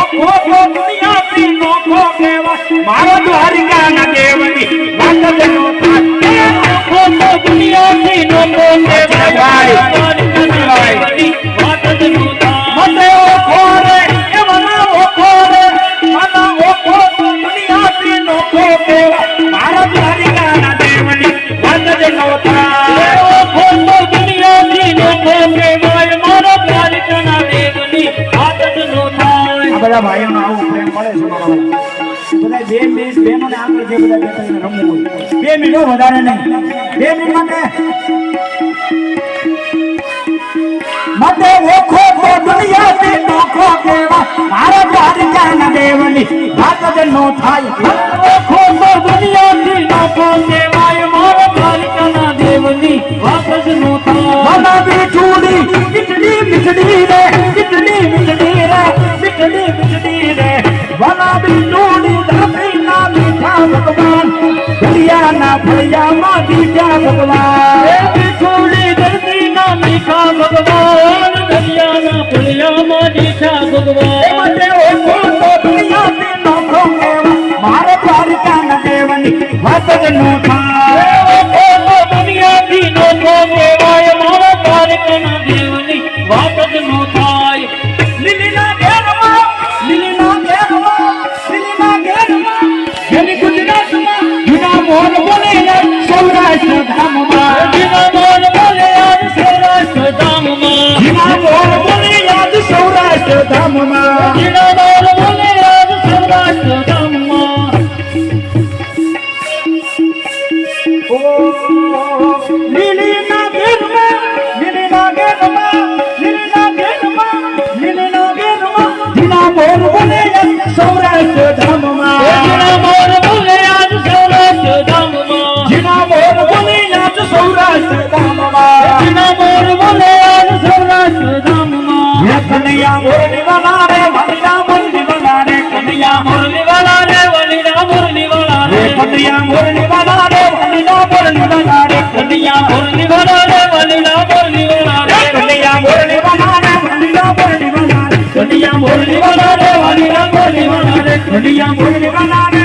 ઓખો તો દુનિયાથી નોખો કહેવાય મારો દ્વારિકાના દેવની વાત જ નો થાય ઓખો તો દુનિયાથી નોખો કહેવાય દ્વારિકાના દેવની વાત જ નો થાય મતે ઓખો રે એ મના ઓખો રે મના ઓખો તો દુનિયાથી નોખો કહેવાય મારો દ્વારિકાના દેવની વાત જ નો થાય ઓખો તો દુનિયાથી નોખો કહેવાય મારો દ્વારિકાના દેવની વાત જ નો થાય બધા ભાઈઓનો આવો પ્રેમ મળે છે મારા બધા બે મિનિટ બેનોને આગળ જે બધા બેઠા રમવું હોય 2 મિનિટ વધારે નહીં 2 મિનિટ માટે ઓખો તો દુનિયાથી નોખો કહેવા મારા દ્વારિકાના દેવની વાત જ નો થાય ઓખો તો દુનિયાથી નોખો કહેવાય મારા દ્વારિકાના દેવની વાત જ નો થાય મના બીઠુડી મીઠડી મીઠડી રે મીઠડી મીઠડી રે મીઠડી મીઠડી રે મના બીઠુડી ધરતીના મીઠા ભગવાન દરિયાના ફળિયામાં દીઠા ભગવાન એ બીઠુડી ધરતીના મીઠા ભગવાન દરિયાના ફળિયામાં દીઠા ભગવાન માટે ઓખો તો દુનિયાથી નોખો કહેવાય મારા દ્વારિકાના દેવની વાત જ નો થાય ઓખો તો દુનિયાથી નોખો કહેવાય મારા દ્વારિકાના દેવની વાત જ નો થાય લીલીના ઘેરમાં જેની ગુજરાતમાં જૂના મોર બોલે સૌરાષ્ટ્ર ધામમાં જૂના મોર બોલે સૌરાષ્ટ્ર ધામમાં જૂના મોર બોલે સૌરાષ્ટ્ર ધામમાં જૂના મોર બોલે સૌરાષ્ટ્ર ધામમાં ઓ લીલીના ઘેરમાં જૂના મોર બોલે સૌરાષ્ટ્ર ધામમાં જૂના મોર બોલે સૌરાષ્ટ્ર ધામમાં જૂના મોર બોલે સૌરાષ્ટ્ર ધામમાં જૂના મોર બોલે સૌરાષ્ટ્ર ધામમાં હે કનૈયા મોરની વાલા રે વલીના મોરની વાલા રે કનૈયા મોરની વાલા રે વલીના મોરની વાલા રે કનૈયા મોરની વાલા રે વલીના મોરની વાલા રે કનૈયા મોરની વાલા રે વલીના મોરની વાલા રે કનૈયા મોરની વાલા રે વલીના મોરની વાલા રે કનૈયા મોરની વાલા રે વલીના મોરની વાલા રે કનૈયા મોરની વાલા રે